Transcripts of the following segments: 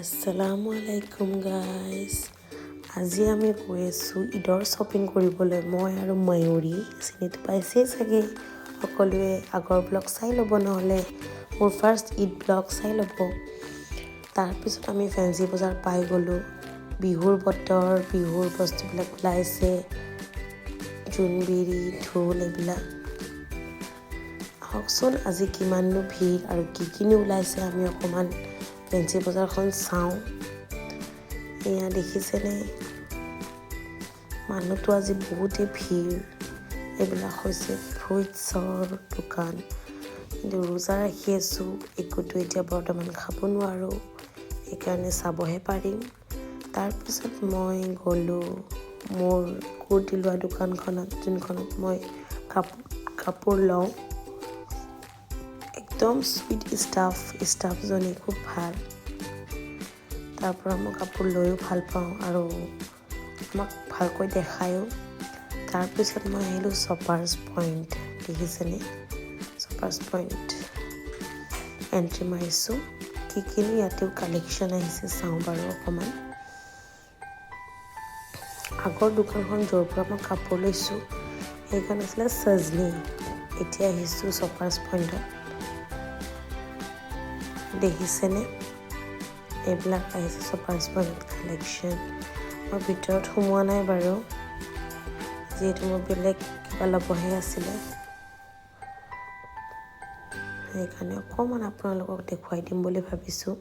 আসসালামু আলাইকুম গাইজ। আজি আমি গৈ আছোঁ ঈদৰ শ্বপিং কৰিবলৈ। মই আৰু ময়ূৰী, চিনিটো পাইছেই চাগে সকলোৱে। আগৰ ব্লগ চাই ল'ব, নহ'লে মোৰ ফাৰ্ষ্ট ঈদ ব্লগ চাই ল'ব। তাৰপিছত আমি ফেঞ্চি বজাৰ পাই গ'লোঁ। বিহুৰ বতৰ, বিহুৰ বস্তুবিলাক ওলাইছে, জোনবিৰি, ঢোল এইবিলাক। আহকচোন আজি কিমাননো ভিৰ আৰু কি ওলাইছে আমি অকণমান ফেঞ্চি বজাৰখন চাওঁ। এয়া দেখিছেনে, মানুহটো আজি বহুতেই ভিৰ। এইবিলাক হৈছে ফ্ৰুইটছৰ দোকান, কিন্তু ৰোজা ৰাখি আছোঁ, একোতো এতিয়া বৰ্তমান খাব নোৱাৰোঁ, সেইকাৰণে চাবহে পাৰিম। তাৰপিছত মই গ'লোঁ মোৰ কুৰ্তি লোৱা দোকানখনত, যোনখনত মই কাপোৰ লওঁ। একদম চুইট ষ্টাফজনী খুব ভাল। তাৰ পৰা মই কাপোৰ লৈও ভাল পাওঁ আৰু আমাক ভালকৈ দেখায়ো। তাৰপিছত মই আহিলোঁ শ্বপাৰ্ছ পইণ্ট। দেখিছেনে, শ্বপাৰ্ছ পইণ্ট এণ্ট্ৰি মাৰিছোঁ। কিনো ইয়াতেও কালেকশ্যন আহিছে চাওঁ বাৰু অকণমান। আগৰ দোকানখন য'ৰ পৰা মই কাপোৰ লৈছোঁ সেইখন আছিলে সজনী। এতিয়া আহিছোঁ শ্বপাৰ্ছ পইণ্টত। দেখিছেনে, এইবিলাক আহিছে শ্বপাৰ্ছ পইণ্ট কালেকশ্যন। মই ভিতৰত সোমোৱা নাই বাৰু, যিহেতু মোৰ বেলেগ কিবা ল'বহে আছিলে, সেইকাৰণে অকণমান আপোনালোকক দেখুৱাই দিম বুলি ভাবিছোঁ।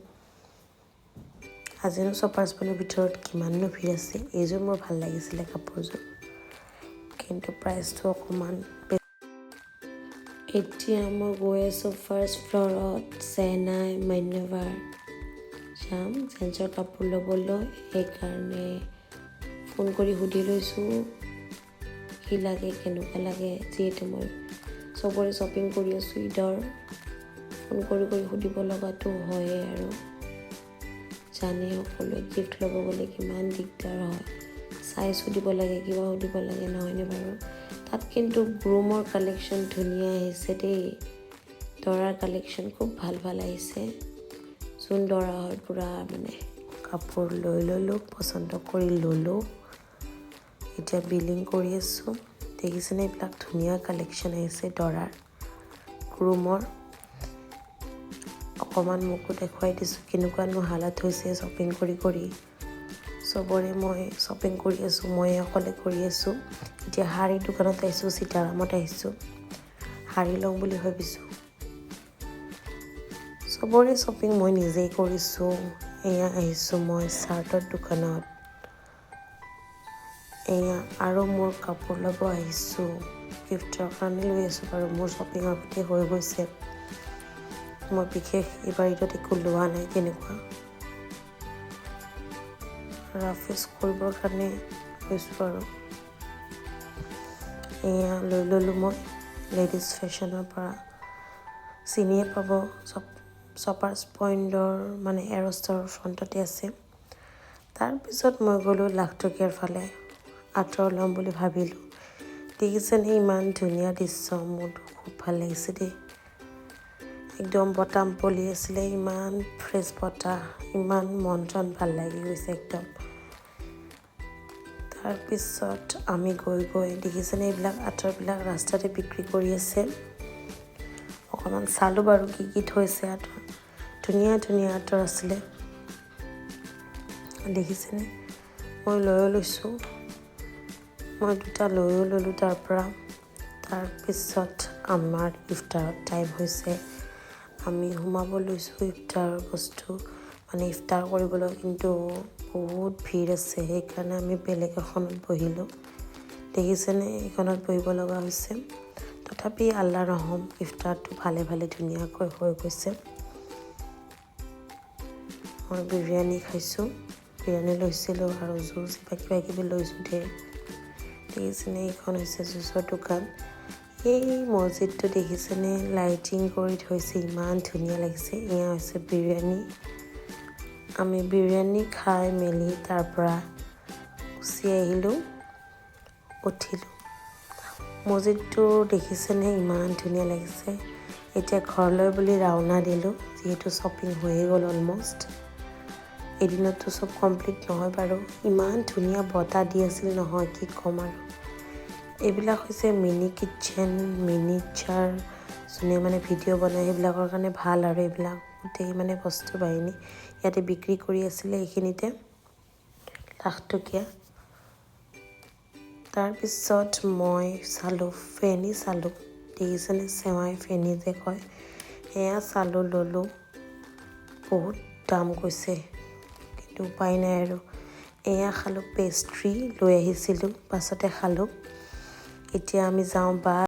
আজিনো শ্বপাৰ্ছ পইণ্টৰ ভিতৰত কিমাননো ভিৰ আছে। এইযোৰ মোৰ ভাল লাগিছিলে কাপোৰযোৰ, কিন্তু প্ৰাইচটো অকণমান বেছি। এতিয়া মই গৈ আছোঁ ফাৰ্ষ্ট ফ্ল'ৰত চেনাই মান্যৱাৰ যাম জেন্সৰ কাপোৰ ল'বলৈ। সেইকাৰণে ফোন কৰি সুধি লৈছোঁ কি লাগে, কেনেকুৱা লাগে, যিহেতু মই চবৰে শ্বপিং কৰি আছোঁ ঈদৰ। ফোন কৰি সুধিব লগাটো হয়ে আৰু জানে সকলোৱে গিফ্ট ল'ব গ'লে কিমান দিগদাৰ হয়। চাইজ সুধিব লাগে, কিবা সুধিব লাগে, নহয়নে বাৰু। তাত কিন্তু গ্ৰুমৰ কালেকশ্যন ধুনীয়া আহিছে দেই। দৰাৰ কালেকশ্যন খুব ভাল আহিছে। যোন দৰা হয় পূৰা মানে কাপোৰ লৈ ল'লোঁ, পচন্দ কৰি ল'লোঁ। এতিয়া বিলিং কৰি আছোঁ। দেখিছেনে, এইবিলাক ধুনীয়া কালেকশ্যন আহিছে দৰাৰ, গ্ৰুমৰ। অকণমান মোকো দেখুৱাই দিছোঁ কেনেকুৱানো হালাত হৈছে শ্বপিং কৰি। চবৰে মই শ্বপিং কৰি আছোঁ, মই অকলে কৰি আছোঁ। এতিয়া শাৰী দোকানত আহিছোঁ, সীতাৰামত আহিছোঁ, শাৰী লওঁ বুলি ভাবিছোঁ। চবৰে শ্বপিং মই নিজেই কৰিছোঁ। এয়া আহিছোঁ মই চাৰ্টৰ দোকানত। এয়া আৰু মোৰ কাপোৰ ল'ব আহিছোঁ, গিফ্টৰ কাৰণে লৈ আছোঁ বাৰু। মোৰ শ্বপিং আগতে হৈ গৈছে, মই বিশেষ এইবাৰ ঈদত একো লোৱা নাই তেনেকুৱা। ৰাফ ইউজ কৰিবৰ কাৰণে লৈছোঁ আৰু। এয়া লৈ ল'লোঁ মই লেডিজ ফেশ্বনৰ পৰা। চিনিয়ে পাব, শ্বপাৰ্ছ পইণ্টৰ মানে এৰ'ষ্টৰ ফ্ৰণ্টতে আছে। তাৰপিছত মই গ'লোঁ লাখটকীয়াৰ ফালে, আঁতৰ ল'ম বুলি ভাবিলোঁ। দেখিছেনে ইমান ধুনীয়া দৃশ্য, মোৰতো খুব ভাল লাগিছে দেই। একদম বতাহ পলি আছিলে, ইমান ফ্ৰেছ বতাহ, ইমান মন চন ভাল লাগি গৈছে একদম। তাৰপিছত আমি গৈ দেখিছেনে এইবিলাক আঁতৰবিলাক ৰাস্তাতে বিক্ৰী কৰি আছে। অকণমান চালোঁ বাৰু কি থৈছে আঁতৰ। ধুনীয়া আঁতৰ আছিলে, দেখিছেনে। মই লৈও লৈছোঁ, মই দুটা লৈও ল'লোঁ তাৰ পৰা। তাৰপিছত আমাৰ ইফতাৰত টাইম হৈছে, আমি সোমাব লৈছোঁ ইফতাৰৰ বস্তু, মানে ইফতাৰ কৰিবলৈ। কিন্তু বহুত ভিৰ আছে, সেইকাৰণে আমি বেলেগ এখনত বহিলোঁ। দেখিছেনে, এইখনত বহিব লগা হৈছে। তথাপি আল্লাহ ৰহম, ইফতাৰটো ভালে ধুনীয়াকৈ হৈ গৈছে। মই বিৰিয়ানী খাইছোঁ, বিৰিয়ানী লৈছিলোঁ আৰু জুচ কিবা লৈছোঁ ধেৰ। দেখিছেনে, এইখন হৈছে জুচৰ দোকান। এই মছজিদটো দেখিছেনে, লাইটিং কৰি থৈছে, ইমান ধুনীয়া লাগিছে। এয়া হৈছে বিৰিয়ানী। আমি বিৰিয়ানী খাই মেলি তাৰ পৰা গুচি আহিলোঁ, উঠিলোঁ। মছজিদটো দেখিছেনে, ইমান ধুনীয়া লাগিছে। এতিয়া ঘৰলৈ বুলি ৰাওনা দিলোঁ, যিহেতু শ্বপিং হৈয়ে গ'ল অলম'ষ্ট। এদিনতো চব কমপ্লিট নহয় বাৰু ইমান ধুনীয়া বতাহ দি আছিল নহয় কি ক'ম আৰু এইবিলাক হৈছে মিনি কিটচেন মিনিচাৰ যোনে মানে ভিডিঅ' বনাই সেইবিলাকৰ কাৰণে ভাল আৰু এইবিলাক গোটেই মানে বস্তু বাহিনী ইয়াতে বিক্ৰী কৰি আছিলে এইখিনিতে লাখটকীয়া তাৰপিছত মই চালোঁ ফেনী চালোঁ দেখিছেনে চেৱাই ফেনী যে কয় এয়া চালোঁ ল'লোঁ বহুত দাম কৈছে কিন্তু উপায় নাই আৰু এয়া খালোঁ পেষ্ট্ৰি লৈ আহিছিলোঁ পাছতে খালোঁ এতিয়া আমি যাওঁ বা